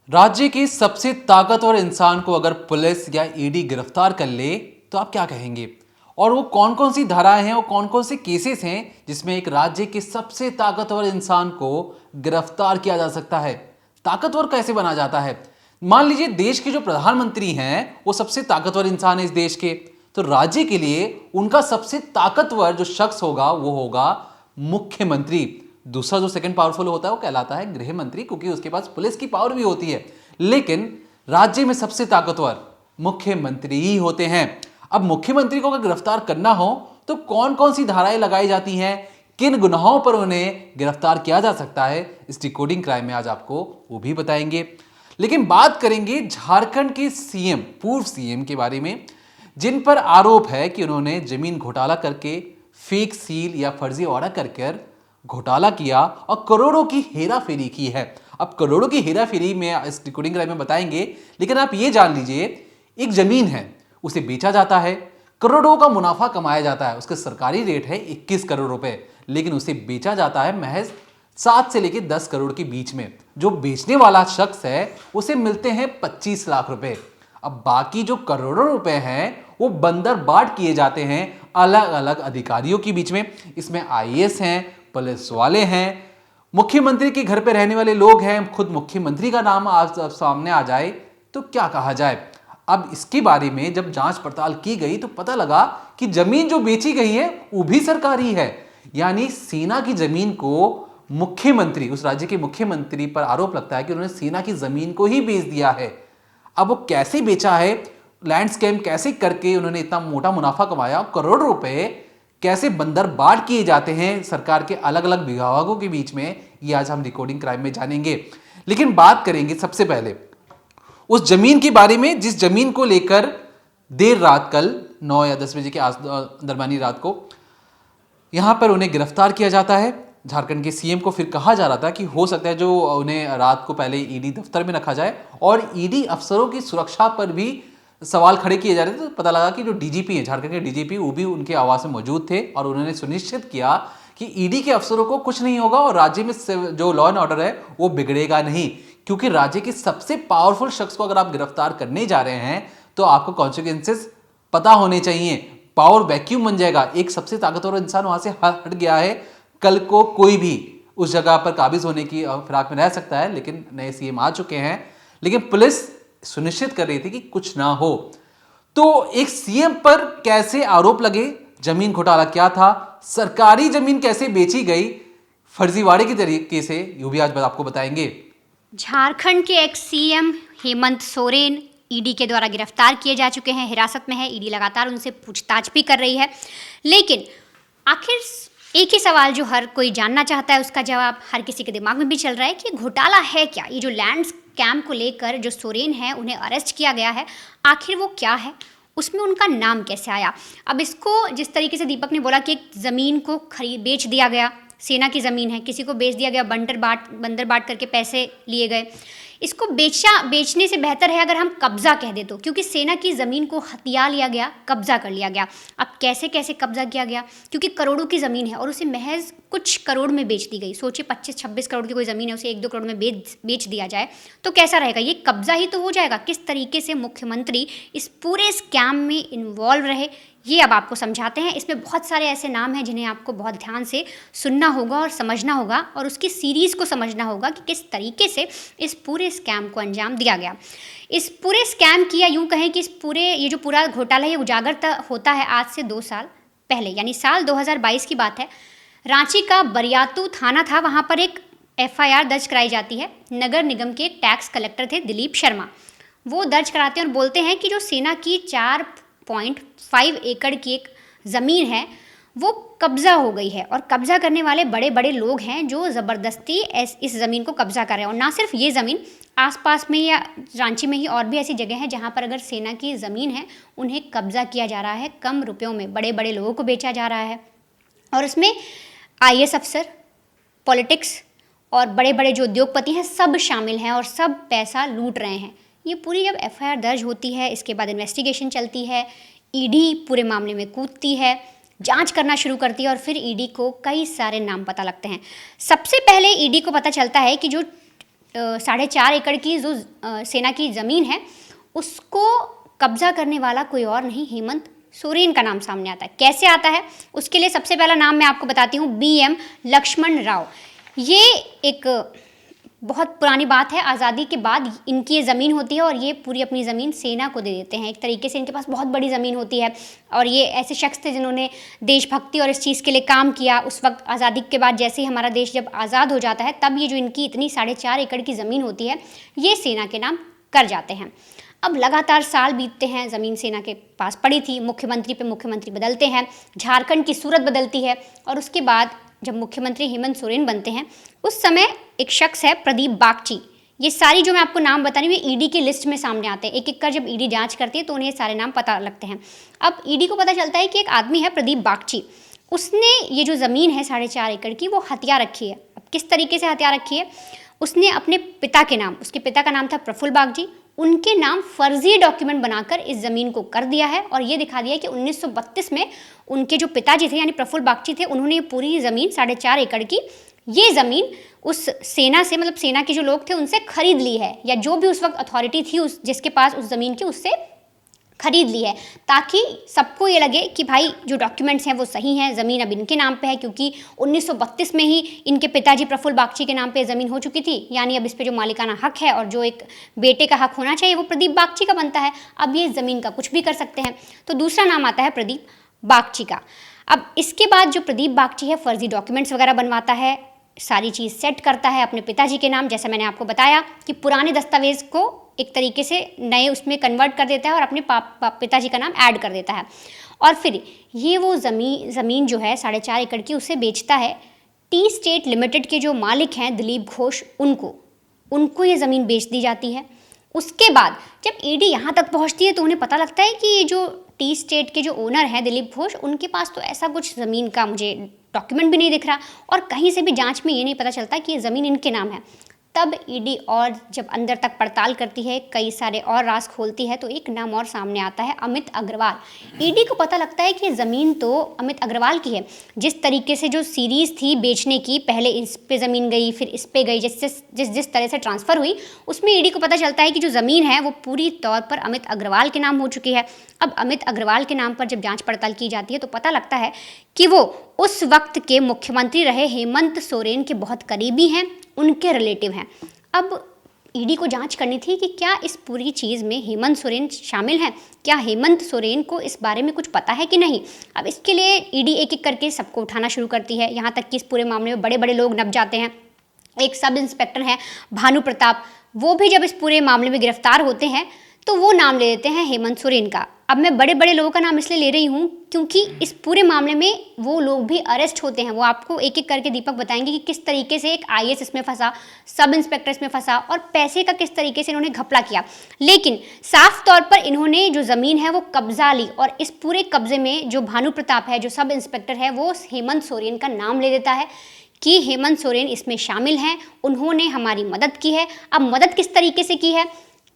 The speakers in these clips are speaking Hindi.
राज्य के सबसे ताकतवर इंसान को अगर पुलिस या ईडी गिरफ्तार कर ले तो आप क्या कहेंगे? और वो कौन कौन सी धाराएं हैं और कौन कौन से केसेस हैं जिसमें एक राज्य के सबसे ताकतवर इंसान को गिरफ्तार किया जा सकता है? ताकतवर कैसे बना जाता है? मान लीजिए देश के जो प्रधानमंत्री हैं वो सबसे ताकतवर इंसान है इस देश के, तो राज्य के लिए उनका सबसे ताकतवर जो शख्स होगा वो होगा मुख्यमंत्री। दूसरा जो सेकंड पावरफुल होता है वो कहलाता है गृह मंत्री, क्योंकि उसके पास पुलिस की पावर भी होती है। लेकिन राज्य में सबसे ताकतवर मुख्यमंत्री ही होते हैं। अब मुख्यमंत्री को अगर गिरफ्तार करना हो तो कौन कौन सी धाराएं लगाई जाती हैं, किन गुनाहों पर उन्हें गिरफ्तार किया जा सकता है, इस डिकोडिंग क्राइम में आज आपको वो भी बताएंगे। लेकिन बात करेंगे झारखंड के सीएम, पूर्व सीएम के बारे में, जिन पर आरोप है कि उन्होंने जमीन घोटाला करके फेक सील या फर्जी ऑर्डर कर घोटाला किया और करोड़ों की हेरा फेरी की है। अब करोड़ों की हेरा फेरी में इस डिकोडिंग क्राइम में बताएंगे, लेकिन आप ये जान लीजिए एक जमीन है, उसे बेचा जाता है, करोड़ों का मुनाफा कमाया जाता है, उसका सरकारी रेट है 21 करोड़ रुपए, लेकिन उसे बेचा जाता है महज 7 से लेकर 10 करोड़ के बीच में। जो बेचने वाला शख्स है उसे मिलते हैं 25 लाख रुपए। अब बाकी जो करोड़ों रुपए हैं वो बंदर बाट किए जाते हैं अलग अलग अधिकारियों के बीच में। इसमें आईएएस हैं, पुलिस वाले हैं, मुख्यमंत्री के घर पे रहने वाले लोग हैं, खुद मुख्यमंत्री का नाम आज सामने आ जाए तो क्या कहा जाए। अब इसके बारे में जब जांच पड़ताल की गई तो पता लगा कि जमीन जो बेची गई है वो भी सरकारी है। यानी सेना की जमीन को मुख्यमंत्री, उस राज्य के मुख्यमंत्री पर आरोप लगता है कि उन्होंने सेना की जमीन को ही बेच दिया है। अब वो कैसे बेचा है, लैंड स्कैम कैसे करके उन्होंने इतना मोटा मुनाफा कमाया, करोड़ रुपए कैसे बंदर बांट किए जाते हैं सरकार के अलग अलग विभागों के बीच में, ये आज हम डिकोडिंग क्राइम में जानेंगे। लेकिन बात करेंगे सबसे पहले उस जमीन के बारे में जिस जमीन को लेकर देर रात कल 9 या 10 बजे के दरमियानी रात को यहां पर उन्हें गिरफ्तार किया जाता है। झारखंड के सीएम को फिर कहा जा रहा था कि हो सकता है जो उन्हें रात को पहले ईडी दफ्तर में रखा जाए, और ईडी अफसरों की सुरक्षा पर भी सवाल खड़े किए जा रहे थे। तो पता लगा कि जो डीजीपी हैं, झारखंड के डीजीपी, वो भी उनके आवास में मौजूद थे और उन्होंने सुनिश्चित किया कि ईडी के अफसरों को कुछ नहीं होगा और राज्य में जो लॉ एंड ऑर्डर है वो बिगड़ेगा नहीं। क्योंकि राज्य के सबसे पावरफुल शख्स को अगर आप गिरफ्तार करने जा रहे हैं तो आपको कॉन्सिक्वेंसेस पता होने चाहिए। पावर वैक्यूम बन जाएगा। एक सबसे ताकतवर इंसान वहां से हट गया है, कल को कोई भी उस जगह पर काबिज होने की फिराक में रह सकता है। लेकिन नए सीएम आ चुके हैं, लेकिन पुलिस सुनिश्चित कर रही थी कि कुछ ना हो। तो एक सीएम पर कैसे आरोप लगे, जमीन घोटाला क्या था, सरकारी जमीन कैसे बेची गई फर्जीवाड़े के तरीके से, ये भी आज आपको बताएंगे। झारखंड के ex CM Hemant Soren ED के द्वारा गिरफ्तार किए जा चुके हैं, हिरासत में है। ईडी लगातार उनसे पूछताछ भी कर रही है। लेकिन आखिर एक ही सवाल जो हर कोई जानना चाहता है, उसका जवाब हर किसी के दिमाग में भी चल रहा है कि घोटाला है क्या। ये जो लैंड स्कैम को लेकर जो सोरेन है उन्हें अरेस्ट किया गया है, आखिर वो क्या है, उसमें उनका नाम कैसे आया। अब इसको जिस तरीके से दीपक ने बोला कि एक ज़मीन को बेच दिया गया, सेना की ज़मीन है, किसी को बेच दिया गया, बंदर बाट करके पैसे लिए गए। इसको बेचने से बेहतर है अगर हम कब्ज़ा कह दे तो, क्योंकि सेना की ज़मीन को हथिया लिया गया, कब्ज़ा कर लिया गया। अब कैसे कैसे कब्ज़ा किया गया, क्योंकि करोड़ों की ज़मीन है और उसे महज कुछ करोड़ में बेच दी गई। सोचिए 25-26 करोड़ की कोई ज़मीन है, उसे 1-2 करोड़ में बेच दिया जाए तो कैसा रहेगा। ये कब्ज़ा ही तो हो जाएगा। किस तरीके से मुख्यमंत्री इस पूरे स्कैम में इन्वॉल्व रहे, ये अब आपको समझाते हैं। इसमें बहुत सारे ऐसे नाम हैं जिन्हें आपको बहुत ध्यान से सुनना होगा और समझना होगा, और उसकी सीरीज़ को समझना होगा कि किस तरीके से इस पूरे स्कैम को अंजाम दिया गया। इस पूरे स्कैम की, या यूँ कहें कि ये जो पूरा घोटाला है ये उजागर होता है आज से 2 साल पहले, यानी साल 2022 की बात है। रांची का बरियातू थाना था, वहाँ पर एक FIR दर्ज कराई जाती है। नगर निगम के टैक्स कलेक्टर थे दिलीप शर्मा, वो दर्ज कराते हैं और बोलते हैं कि जो सेना की 4.5 एकड़ की एक ज़मीन है वो कब्ज़ा हो गई है, और कब्ज़ा करने वाले बड़े बड़े लोग हैं जो ज़बरदस्ती इस ज़मीन को कब्ज़ा कर रहे हैं। और ना सिर्फ ये ज़मीन, आसपास में या रांची में ही और भी ऐसी जगह हैं जहाँ पर अगर सेना की ज़मीन है उन्हें कब्ज़ा किया जा रहा है, कम रुपयों में बड़े बड़े लोगों को बेचा जा रहा है। और इसमें IAS अफसर, पॉलिटिक्स और बड़े बड़े जो उद्योगपति हैं सब शामिल हैं और सब पैसा लूट रहे हैं। ये पूरी जब FIR दर्ज होती है, इसके बाद इन्वेस्टिगेशन चलती है, ईडी पूरे मामले में कूदती है, जांच करना शुरू करती है और फिर ईडी को कई सारे नाम पता लगते हैं। सबसे पहले ईडी को पता चलता है कि जो 4.5 एकड़ की जो सेना की ज़मीन है उसको कब्जा करने वाला कोई और नहीं, हेमंत सोरेन का नाम सामने आता है। कैसे आता है उसके लिए सबसे पहला नाम मैं आपको बताती हूँ, BM लक्ष्मण राव। ये एक बहुत पुरानी बात है, आज़ादी के बाद इनकी ये ज़मीन होती है और ये पूरी अपनी ज़मीन सेना को दे देते हैं। एक तरीके से इनके पास बहुत बड़ी ज़मीन होती है और ये ऐसे शख्स थे जिन्होंने देशभक्ति और इस चीज़ के लिए काम किया। उस वक्त आज़ादी के बाद जैसे ही हमारा देश जब आज़ाद हो जाता है तब ये जो इनकी इतनी 4.5 एकड़ की ज़मीन होती है ये सेना के नाम कर जाते हैं। अब लगातार साल बीतते हैं, ज़मीन सेना के पास पड़ी थी, मुख्यमंत्री पे मुख्यमंत्री बदलते हैं, झारखंड की सूरत बदलती है और उसके बाद जब मुख्यमंत्री हेमंत सोरेन बनते हैं उस समय एक शख्स है प्रदीप बागची। ये सारी जो मैं आपको नाम बता रही हूँ ये ईडी की लिस्ट में सामने आते हैं। एक एक कर जब ईडी जांच करती है तो उन्हें सारे नाम पता लगते हैं। अब ईडी को पता चलता है कि एक आदमी है प्रदीप बागची, उसने ये जो ज़मीन है 4.5 एकड़ की वो हथिया रखी है। अब किस तरीके से हथिया रखी है, उसने अपने पिता के नाम, उसके पिता का नाम था प्रफुल्ल बागची, उनके नाम फर्जी डॉक्यूमेंट बनाकर इस ज़मीन को कर दिया है और ये दिखा दिया है कि 1932 में उनके जो पिताजी थे यानी प्रफुल्ल बागची थे उन्होंने ये पूरी ज़मीन 4.5 एकड़ की ये ज़मीन उस सेना से, मतलब सेना के जो लोग थे उनसे खरीद ली है, या जो भी उस वक्त अथॉरिटी थी उस जिसके पास उस ज़मीन की उससे खरीद ली है, ताकि सबको ये लगे कि भाई जो डॉक्यूमेंट्स हैं वो सही हैं, ज़मीन अब इनके नाम पे है क्योंकि 1932 में ही इनके पिताजी प्रफुल्ल बागची के नाम पे ज़मीन हो चुकी थी। यानी अब इस पे जो मालिकाना हक है और जो एक बेटे का हक होना चाहिए वो प्रदीप बागची का बनता है। अब ये ज़मीन का कुछ भी कर सकते हैं। तो दूसरा नाम आता है प्रदीप बागची का। अब इसके बाद जो प्रदीप बागची है फर्जी डॉक्यूमेंट्स वगैरह बनवाता है, सारी चीज़ सेट करता है अपने पिताजी के नाम, जैसा मैंने आपको बताया कि पुराने दस्तावेज़ को एक तरीके से नए उसमें कन्वर्ट कर देता है और अपने पिताजी का नाम ऐड कर देता है और फिर ये वो ज़मीन जो है 4.5 एकड़ की उसे बेचता है टी स्टेट लिमिटेड के जो मालिक हैं दिलीप घोष, उनको ये ज़मीन बेच दी जाती है। उसके बाद जब ईडी यहाँ तक पहुँचती है तो उन्हें पता लगता है कि ये जो टी स्टेट के जो ओनर हैं दिलीप घोष, उनके पास तो ऐसा कुछ ज़मीन का मुझे डॉक्यूमेंट भी नहीं दिख रहा और कहीं से भी जांच में ये नहीं पता चलता कि ये ज़मीन इनके नाम है। तब ईडी और जब अंदर तक पड़ताल करती है, कई सारे और राज खोलती है तो एक नाम और सामने आता है, अमित अग्रवाल। ईडी को पता लगता है कि ज़मीन तो अमित अग्रवाल की है। जिस तरीके से जो सीरीज़ थी बेचने की, पहले इस पे ज़मीन गई फिर इस पे गई, जिस तरह से ट्रांसफ़र हुई उसमें ईडी को पता चलता है कि जो ज़मीन है वो पूरी तौर पर अमित अग्रवाल के नाम हो चुकी है। अब अमित अग्रवाल के नाम पर जब जाँच पड़ताल की जाती है तो पता लगता है कि वो उस वक्त के मुख्यमंत्री रहे हेमंत सोरेन के बहुत करीबी हैं, उनके रिलेटिव हैं। अब ईडी को जांच करनी थी कि क्या इस पूरी चीज़ में हेमंत सोरेन शामिल हैं, क्या हेमंत सोरेन को इस बारे में कुछ पता है कि नहीं। अब इसके लिए ईडी एक एक करके सबको उठाना शुरू करती है, यहाँ तक कि इस पूरे मामले में बड़े बड़े लोग नप जाते हैं। एक सब इंस्पेक्टर हैं भानु प्रताप, वो भी जब इस पूरे मामले में गिरफ्तार होते हैं तो वो नाम ले लेते हैं हेमंत सोरेन का। अब मैं बड़े बड़े लोगों का नाम इसलिए ले रही हूँ क्योंकि इस पूरे मामले में वो लोग भी अरेस्ट होते हैं। वो आपको एक एक करके दीपक बताएंगे कि किस तरीके से एक IAS इसमें फंसा, सब इंस्पेक्टर इसमें फंसा और पैसे का किस तरीके से इन्होंने घपला किया। लेकिन साफ तौर पर इन्होंने जो ज़मीन है वो कब्जा ली और इस पूरे कब्जे में जो भानु प्रताप है, जो सब इंस्पेक्टर है, वो हेमंत सोरेन का नाम ले देता है कि हेमंत सोरेन इसमें शामिल हैं, उन्होंने हमारी मदद की है। अब मदद किस तरीके से की है,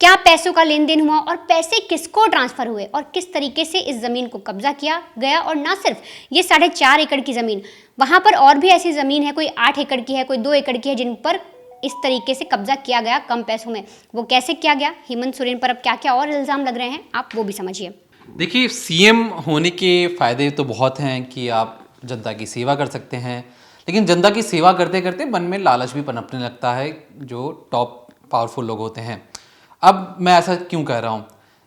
क्या पैसों का लेन देन हुआ और पैसे किसको ट्रांसफ़र हुए और किस तरीके से इस ज़मीन को कब्जा किया गया। और ना सिर्फ ये 4.5 एकड़ की ज़मीन, वहाँ पर और भी ऐसी ज़मीन है, कोई 8 एकड़ की है, कोई 2 एकड़ की है, जिन पर इस तरीके से कब्जा किया गया कम पैसों में। वो कैसे किया गया, हेमंत सोरेन पर अब क्या क्या और इल्ज़ाम लग रहे हैं, आप वो भी समझिए। देखिए, सीएम होने के फ़ायदे तो बहुत हैं कि आप जनता की सेवा कर सकते हैं, लेकिन जनता की सेवा करते करते मन में लालच भी पनपने लगता है जो टॉप पावरफुल लोग होते हैं। अब मैं ऐसा क्यों कह रहा हूँ,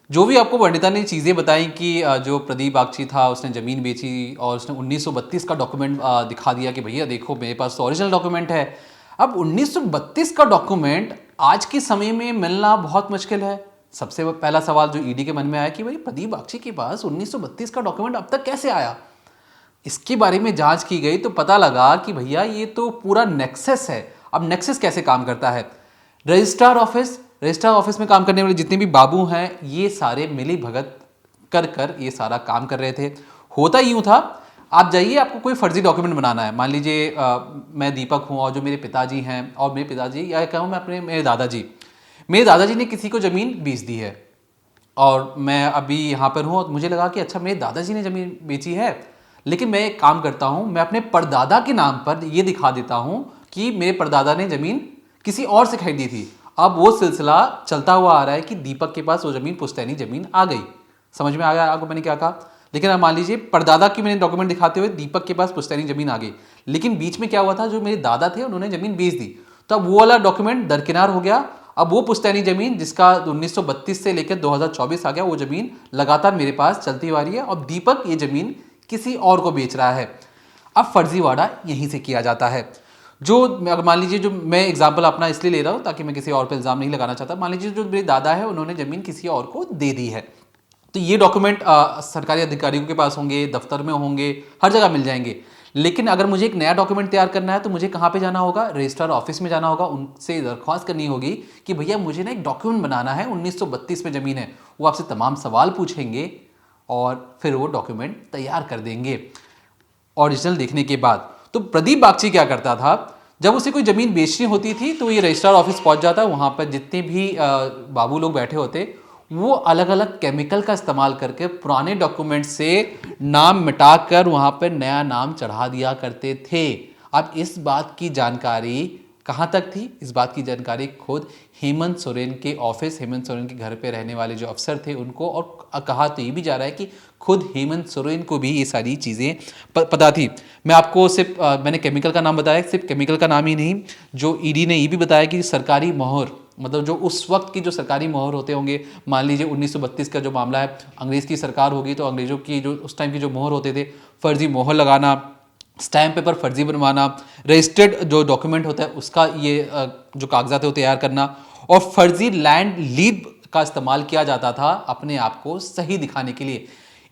जो भी आपको पंडिता ने चीज़ें बताई कि जो प्रदीप बागची था उसने ज़मीन बेची और उसने 1932 का डॉक्यूमेंट दिखा दिया कि भैया देखो मेरे पास तो ओरिजिनल डॉक्यूमेंट है। अब 1932 का डॉक्यूमेंट आज के समय में मिलना बहुत मुश्किल है। सबसे पहला सवाल जो ईडी के मन में आया कि भाई प्रदीप बागची के पास 1932 का डॉक्यूमेंट अब तक कैसे आया। इसके बारे में जांच की गई तो पता लगा कि भैया ये तो पूरा नेक्सस है। अब नेक्सस कैसे काम करता है, रजिस्ट्रार ऑफिस में काम करने वाले जितने भी बाबू हैं ये सारे मिली भगत कर ये सारा काम कर रहे थे। होता यूँ था, आप जाइए, आपको कोई फर्जी डॉक्यूमेंट बनाना है, मान लीजिए मैं दीपक हूँ और जो मेरे पिताजी हैं और मेरे पिताजी या कहूँ मैं मेरे दादाजी ने किसी को ज़मीन बेच दी है और मैं अभी यहाँ पर हूँ और मुझे लगा कि अच्छा मेरे दादाजी ने ज़मीन बेची है, लेकिन मैं एक काम करता हूँ, मैं अपने परदादा के नाम पर ये दिखा देता हूँ कि मेरे परदादा ने ज़मीन किसी और से खरीदी थी। अब वो सिलसिला चलता हुआ आ रहा है कि दीपक के पास वो जमीन पुश्तैनी जमीन आ गई। समझ में आ गया आपको मैंने क्या कहा? लेकिन अब मान लीजिए परदादा की मैंने डॉक्यूमेंट दिखाते हुए दीपक के पास पुश्तैनी जमीन आ गई, लेकिन बीच में क्या हुआ था, जो मेरे दादा थे उन्होंने जमीन बेच दी, तो अब वो वाला डॉक्यूमेंट दरकिनार हो गया। अब वो पुश्तैनी जमीन जिसका 1932 से लेकर 2024 आ गया, वो जमीन लगातार मेरे पास चलती आ रही है और दीपक ये जमीन किसी और को बेच रहा है। अब फर्जीवाड़ा यहीं से किया जाता है। जो अगर मान लीजिए, जो मैं एग्जांपल अपना इसलिए ले रहा हूँ ताकि मैं किसी और पे इल्ज़ाम नहीं लगाना चाहता, मान लीजिए जो मेरे दादा है उन्होंने ज़मीन किसी और को दे दी है, तो ये डॉक्यूमेंट सरकारी अधिकारियों के पास होंगे, दफ्तर में होंगे, हर जगह मिल जाएंगे। लेकिन अगर मुझे एक नया डॉक्यूमेंट तैयार करना है तो मुझे कहाँ पे जाना होगा? रजिस्ट्रार ऑफिस में जाना होगा, उनसे दरख्वास्त करनी होगी कि भैया मुझे ना एक डॉक्यूमेंट बनाना है, 1932 में ज़मीन है। वो आपसे तमाम सवाल पूछेंगे और फिर वो डॉक्यूमेंट तैयार कर देंगे ओरिजिनल देखने के बाद। तो प्रदीप बागची क्या करता था, जब उसे कोई ज़मीन बेचनी होती थी तो ये रजिस्ट्रार ऑफिस पहुंच जाता, वहाँ पर जितने भी बाबू लोग बैठे होते वो अलग अलग केमिकल का इस्तेमाल करके पुराने डॉक्यूमेंट से नाम मिटाकर वहाँ पर नया नाम चढ़ा दिया करते थे। अब इस बात की जानकारी कहाँ तक थी? इस बात की जानकारी खुद हेमंत सोरेन के ऑफिस, हेमंत सोरेन के घर पे रहने वाले जो अफसर थे उनको, और कहा तो ये भी जा रहा है कि खुद हेमंत सोरेन को भी ये सारी चीज़ें पता थी। मैं आपको सिर्फ मैंने केमिकल का नाम बताया, सिर्फ केमिकल का नाम ही नहीं, जो ईडी ने ये भी बताया कि सरकारी मोहर, मतलब जो उस वक्त की जो सरकारी मोहर होते होंगे, मान लीजिए 1932 का जो मामला है, अंग्रेज़ की सरकार होगी तो अंग्रेज़ों की जो उस टाइम की जो मोहर होते थे, फर्जी मोहर लगाना, स्टैम्प पेपर फर्जी बनवाना, रजिस्टर्ड जो डॉक्यूमेंट होता है उसका ये जो कागजात है वो तैयार करना, और फर्जी लैंड लीड का इस्तेमाल किया जाता था अपने आप को सही दिखाने के लिए।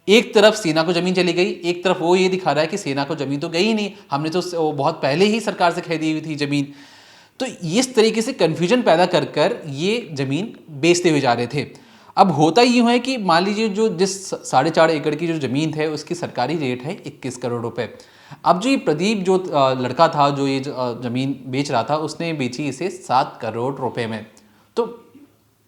एक तरफ सेना को जमीन चली गई, एक तरफ वो ये दिखा रहा है कि सेना को जमीन तो गई ही नहीं, हमने तो बहुत पहले ही सरकार से खरीदी हुई थी जमीन। तो इस तरीके से कन्फ्यूजन पैदा कर कर ये जमीन बेचते हुए जा रहे थे। अब होता यूँ है कि मान लीजिए जो जिस 4.5 एकड़ की जो ज़मीन है उसकी सरकारी रेट है 21 करोड़ रुपए। अब जो ये प्रदीप जो लड़का था जो ये ज़मीन बेच रहा था, उसने बेची इसे 7 करोड़ रुपए में। तो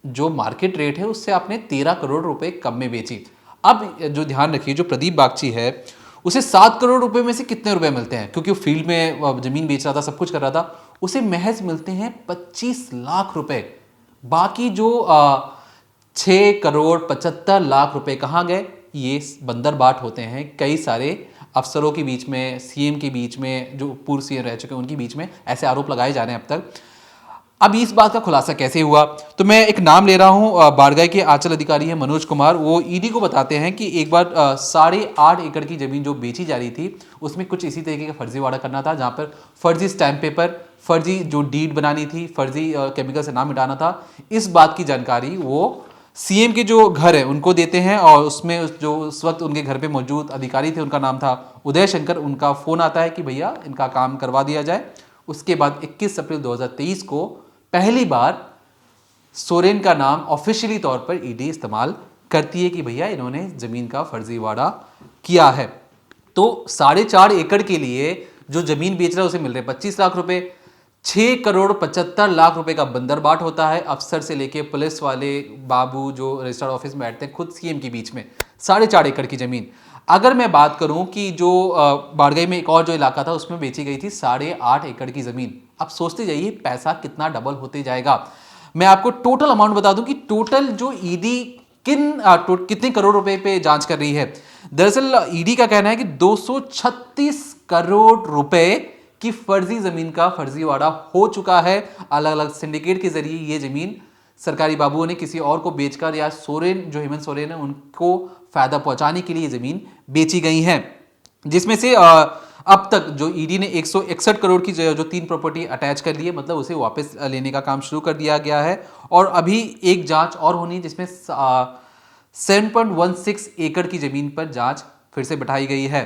जो मार्केट रेट है उससे आपने 13 करोड़ रुपए कम में बेची। अब जो ध्यान रखिए, जो प्रदीप बागची है उसे 7 करोड़ रुपए में से कितने रुपए मिलते हैं? क्योंकि वो फील्ड में ज़मीन बेच रहा था, सब कुछ कर रहा था, उसे महज मिलते हैं 25 लाख रुपए। बाकी जो 6 करोड़ 75 लाख रुपए कहाँ गए? ये बंदर बाट होते हैं कई सारे अफसरों के बीच में, सीएम के बीच में, जो पूर्व सीएम रह चुके हैं उनके बीच में ऐसे आरोप लगाए जा रहे हैं अब तक। अब इस बात का खुलासा कैसे हुआ? तो मैं एक नाम ले रहा हूं, बाड़गई के आंचल अधिकारी हैं मनोज कुमार। वो ईडी को बताते हैं कि एक बार 8.5 एकड़ की जमीन जो बेची जा रही थी उसमें कुछ इसी तरीके का फर्जीवाड़ा करना था, जहां पर फर्जी स्टैम्प पेपर, फर्जी जो डीड बनानी थी, फर्जी केमिकल से नाम मिटाना था। इस बात की जानकारी वो सीएम के जो घर है उनको देते हैं, और उसमें जो उस वक्त उनके घर पे मौजूद अधिकारी थे उनका नाम था उदय शंकर। उनका फ़ोन आता है कि भैया इनका काम करवा दिया जाए। उसके बाद 21 अप्रैल 2023 को पहली बार सोरेन का नाम ऑफिशियली तौर पर ईडी इस्तेमाल करती है कि भैया इन्होंने ज़मीन का फर्जीवाड़ा किया है। तो 4.5 एकड़ के लिए जो ज़मीन बेच रहा है उसे मिल रहे 25 लाख रुपए। 6 करोड़ 75 लाख रुपए का बंदरबाट होता है अफसर से लेके पुलिस वाले, बाबू जो रजिस्ट्रार ऑफिस में बैठते हैं, खुद सीएम के बीच में 4.5 एकड़ की ज़मीन। अगर मैं बात करूं कि जो बाड़गई में एक और जो इलाका था उसमें बेची गई थी 8.5 एकड़ की ज़मीन। अब सोचते जाइए पैसा कितना डबल होते जाएगा। मैं आपको टोटल अमाउंट बता दूं कि टोटल जो ईडी कितने करोड़ रुपए पे जांच कर रही है। दरअसल ईडी का कहना है कि 236 करोड़ रुपए की फर्जी जमीन का फर्जीवाड़ा हो चुका है। अलग अलग सिंडिकेट के जरिए ये जमीन सरकारी बाबुओं ने किसी और को बेचकर, या सोरेन जो हेमंत सोरेन है उनको फायदा पहुंचाने के लिए जमीन बेची गई हैं, जिसमें से अब तक जो ईडी ने 161 करोड़ की जो 3 प्रॉपर्टी अटैच कर ली है, मतलब उसे वापस लेने का काम शुरू कर दिया गया है। और अभी एक जांच और होनी है जिसमें 7.16 एकड़ की जमीन पर जांच फिर से बैठाई गई है।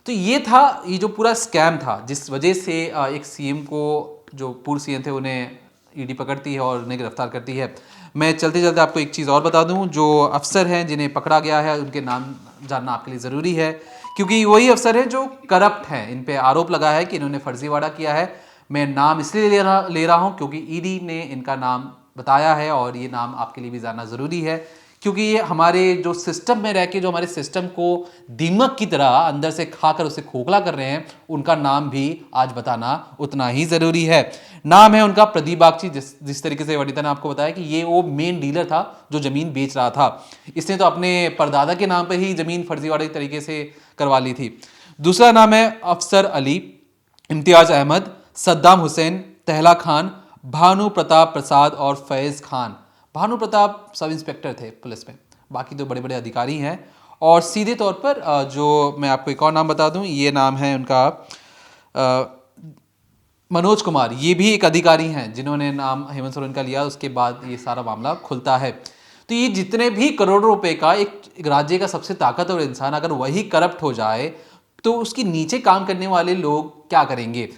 तो ये था, ये जो पूरा स्कैम था जिस वजह से एक सीएम को, जो पूर्व सीएम थे, उन्हें ईडी पकड़ती है और उन्हें गिरफ्तार करती है। मैं चलते चलते आपको एक चीज़ और बता दूं, जो अफसर हैं जिन्हें पकड़ा गया है उनके नाम जानना आपके लिए ज़रूरी है, क्योंकि वही अफसर हैं जो करप्ट हैं। इन पे आरोप लगा है कि इन्होंने फर्जीवाड़ा किया है। मैं नाम इसलिए ले रहा हूँ क्योंकि ईडी ने इनका नाम बताया है, और ये नाम आपके लिए भी जानना ज़रूरी है, क्योंकि ये हमारे जो सिस्टम में रह के जो हमारे सिस्टम को दीमक की तरह अंदर से खाकर उसे खोखला कर रहे हैं, उनका नाम भी आज बताना उतना ही ज़रूरी है। नाम है उनका प्रदीप बागची। जिस तरीके से वनिता ने आपको बताया कि ये वो मेन डीलर था जो ज़मीन बेच रहा था। इसने तो अपने परदादा के नाम पर ही ज़मीन फर्जीवाड़े तरीके से करवा ली थी। दूसरा नाम है अफसर अली, इम्तियाज़ अहमद, सद्दाम हुसैन, तहला खान, भानु प्रताप प्रसाद और फैज़ खान। भानु प्रताप सब इंस्पेक्टर थे पुलिस में, बाकी तो बड़े बड़े अधिकारी हैं। और सीधे तौर पर जो मैं आपको एक और नाम बता दूं, ये नाम है उनका मनोज कुमार। ये भी एक अधिकारी हैं जिन्होंने नाम हेमंत सोरेन का लिया, उसके बाद ये सारा मामला खुलता है। तो ये जितने भी करोड़ों रुपए का एक राज्य का सबसे ताकतवर इंसान अगर वही करप्ट हो जाए तो उसके नीचे काम करने वाले लोग क्या करेंगे।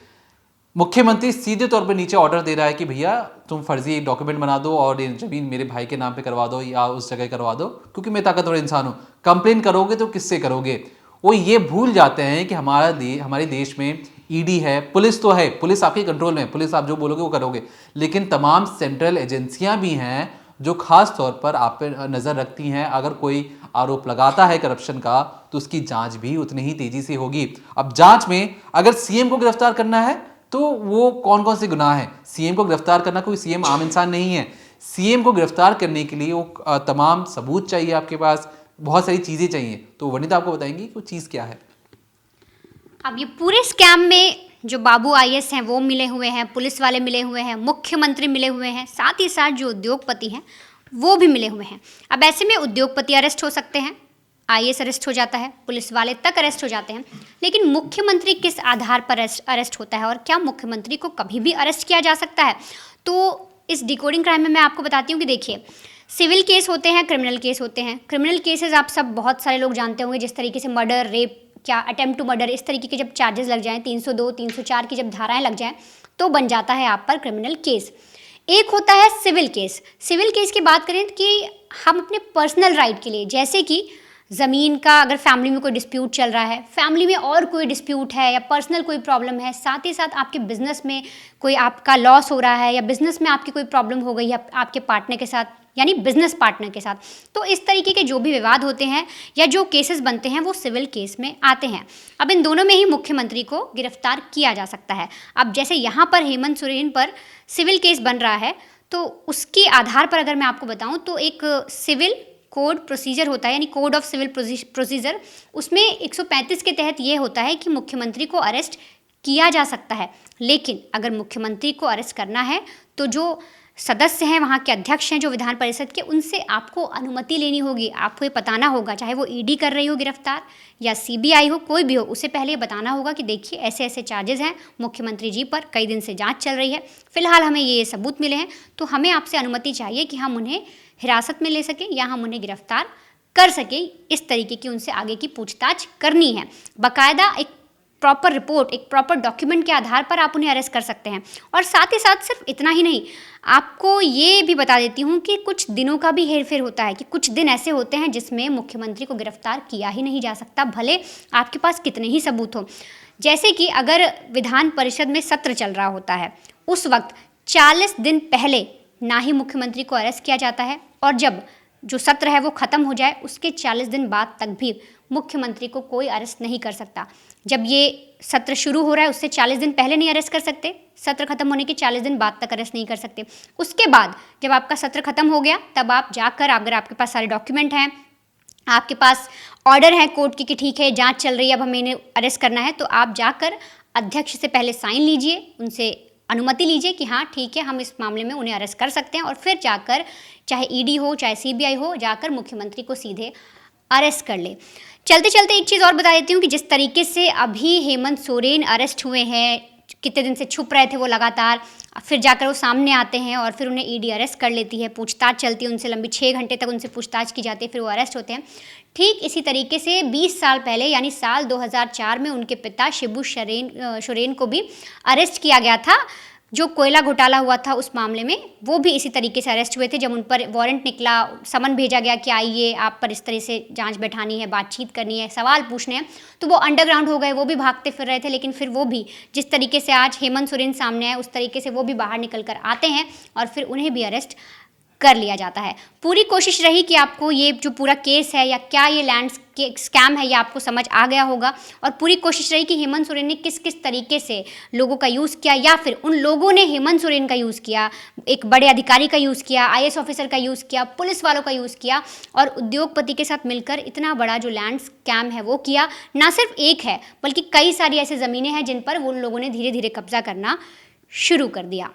मुख्यमंत्री सीधे तौर पर नीचे ऑर्डर दे रहा है कि भैया तुम फर्जी डॉक्यूमेंट बना दो और ये जमीन मेरे भाई के नाम पे करवा दो या उस जगह करवा दो, क्योंकि मैं ताकतवर इंसान हूँ। कंप्लेन करोगे तो किससे करोगे। वो ये भूल जाते हैं कि हमारे देश में ईडी है, पुलिस तो है, पुलिस आपके कंट्रोल में है, पुलिस आप जो बोलोगे वो करोगे, लेकिन तमाम सेंट्रल एजेंसियां भी हैं जो खास तौर पर आप पे नज़र रखती हैं। अगर कोई आरोप लगाता है करप्शन का तो उसकी जांच भी उतनी ही तेजी से होगी। अब जांच में अगर सीएम को गिरफ्तार करना है तो वो कौन कौन से गुनाह हैं। सीएम को गिरफ्तार करना, कोई सीएम आम इंसान नहीं है। सीएम को गिरफ्तार करने के लिए वो तमाम सबूत चाहिए, आपके पास बहुत सारी चीज़ें चाहिए। तो वनिता आपको बताएंगी कि वो चीज़ क्या है। अब ये पूरे स्कैम में जो बाबू आईएएस हैं वो मिले हुए हैं, पुलिस वाले मिले हुए हैं, मुख्यमंत्री मिले हुए हैं, साथ ही साथ जो उद्योगपति हैं वो भी मिले हुए हैं। अब ऐसे में उद्योगपति अरेस्ट हो सकते हैं, आईएएस अरेस्ट हो जाता है, पुलिस वाले तक अरेस्ट हो जाते हैं, लेकिन मुख्यमंत्री किस आधार पर अरेस्ट होता है और क्या मुख्यमंत्री को कभी भी अरेस्ट किया जा सकता है। तो इस डिकोडिंग क्राइम में मैं आपको बताती हूँ कि देखिए, सिविल केस होते हैं, क्रिमिनल केस होते हैं। क्रिमिनल केसेस आप सब बहुत सारे लोग जानते होंगे, जिस तरीके से मर्डर, रेप, क्या अटेम्प्ट टू मर्डर, इस तरीके के जब चार्जेस लग जाएं, 302, 304 की जब धाराएं लग जाएं तो बन जाता है आप पर क्रिमिनल केस। एक होता है सिविल केस। सिविल केस की बात करें कि हम अपने पर्सनल राइट के लिए, जैसे कि ज़मीन का अगर फैमिली में कोई डिस्प्यूट चल रहा है, फैमिली में और कोई डिस्प्यूट है या पर्सनल कोई प्रॉब्लम है, साथ ही साथ आपके बिजनेस में कोई आपका लॉस हो रहा है या बिजनेस में आपकी कोई प्रॉब्लम हो गई है आपके पार्टनर के साथ, यानी बिजनेस पार्टनर के साथ, तो इस तरीके के जो भी विवाद होते हैं या जो केसेस बनते हैं वो सिविल केस में आते हैं। अब इन दोनों में ही मुख्यमंत्री को गिरफ्तार किया जा सकता है। अब जैसे यहाँ पर हेमंत सोरेन पर सिविल केस बन रहा है, तो उसके आधार पर अगर मैं आपको बताऊँ तो एक सिविल कोड प्रोसीजर होता है, यानी कोड ऑफ सिविल प्रोसीजर, उसमें 135 के तहत ये होता है कि मुख्यमंत्री को अरेस्ट किया जा सकता है। लेकिन अगर मुख्यमंत्री को अरेस्ट करना है तो जो सदस्य हैं, वहाँ के अध्यक्ष हैं जो विधान परिषद के, उनसे आपको अनुमति लेनी होगी। आपको ये बताना होगा, चाहे वो ईडी कर रही हो गिरफ्तार या सीबीआई हो, कोई भी हो, उससे पहले ये बताना होगा कि देखिए ऐसे ऐसे चार्जेस हैं मुख्यमंत्री जी पर, कई दिन से जांच चल रही है, फिलहाल हमें ये सबूत मिले हैं, तो हमें आपसे अनुमति चाहिए कि हम उन्हें हिरासत में ले सकें या हम उन्हें गिरफ्तार कर सकें। इस तरीके की उनसे आगे की पूछताछ करनी है। बाकायदा एक प्रॉपर रिपोर्ट, एक प्रॉपर डॉक्यूमेंट के आधार पर आप उन्हें अरेस्ट कर सकते हैं। और साथ ही साथ सिर्फ इतना ही नहीं, आपको ये भी बता देती हूँ कि कुछ दिनों का भी हेरफेर होता है, कि कुछ दिन ऐसे होते हैं जिसमें मुख्यमंत्री को गिरफ्तार किया ही नहीं जा सकता, भले आपके पास कितने ही सबूत हो। जैसे कि अगर विधान परिषद में सत्र चल रहा होता है, उस वक्त 40 दिन पहले ना ही मुख्यमंत्री को अरेस्ट किया जाता है, और जब जो सत्र है वो ख़त्म हो जाए उसके 40 दिन बाद तक भी मुख्यमंत्री को कोई अरेस्ट नहीं कर सकता। जब ये सत्र शुरू हो रहा है उससे 40 दिन पहले नहीं अरेस्ट कर सकते, सत्र खत्म होने के 40 दिन बाद तक अरेस्ट नहीं कर सकते। उसके बाद जब आपका सत्र खत्म हो गया तब आप जाकर, अगर आपके पास सारे डॉक्यूमेंट हैं, आपके पास ऑर्डर है कोर्ट की कि ठीक है जांच चल रही है, अब हमें इन्हें अरेस्ट करना है, तो आप जाकर अध्यक्ष से पहले साइन लीजिए, उनसे अनुमति लीजिए कि हाँ ठीक है हम इस मामले में उन्हें अरेस्ट कर सकते हैं, और फिर जाकर चाहे ईडी हो चाहे सीबीआई हो, जाकर मुख्यमंत्री को सीधे अरेस्ट कर ले। चलते चलते एक चीज़ और बता देती हूँ कि जिस तरीके से अभी हेमंत सोरेन अरेस्ट हुए हैं, कितने दिन से छुप रहे थे वो लगातार, फिर जाकर वो सामने आते हैं और फिर उन्हें ईडी अरेस्ट कर लेती है, पूछताछ चलती है उनसे, लंबी 6 घंटे तक उनसे पूछताछ की जाती है, फिर वो अरेस्ट होते हैं। ठीक इसी तरीके से 20 साल पहले यानी साल 2004 में उनके पिता शिबू सोरेन को भी अरेस्ट किया गया था। जो कोयला घोटाला हुआ था उस मामले में वो भी इसी तरीके से अरेस्ट हुए थे। जब उन पर वारंट निकला, समन भेजा गया कि आइए आप पर इस तरह से जांच बैठानी है, बातचीत करनी है, सवाल पूछने हैं, तो वो अंडरग्राउंड हो गए, वो भी भागते फिर रहे थे। लेकिन फिर वो भी जिस तरीके से आज हेमंत सोरेन सामने आए उस तरीके से वो भी बाहर निकल कर आते हैं और फिर उन्हें भी अरेस्ट कर लिया जाता है। पूरी कोशिश रही कि आपको ये जो पूरा केस है या क्या ये लैंड स्कैम है ये आपको समझ आ गया होगा, और पूरी कोशिश रही कि हेमंत सोरेन ने किस किस तरीके से लोगों का यूज़ किया या फिर उन लोगों ने हेमंत सोरेन का यूज़ किया, एक बड़े अधिकारी का यूज़ किया, आईएएस ऑफिसर का यूज़ किया, पुलिस वालों का यूज़ किया और उद्योगपति के साथ मिलकर इतना बड़ा जो लैंड स्कैम है वो किया। ना सिर्फ एक है बल्कि कई सारी ऐसी ज़मीनें हैं जिन पर उन लोगों ने धीरे धीरे कब्जा करना शुरू कर दिया।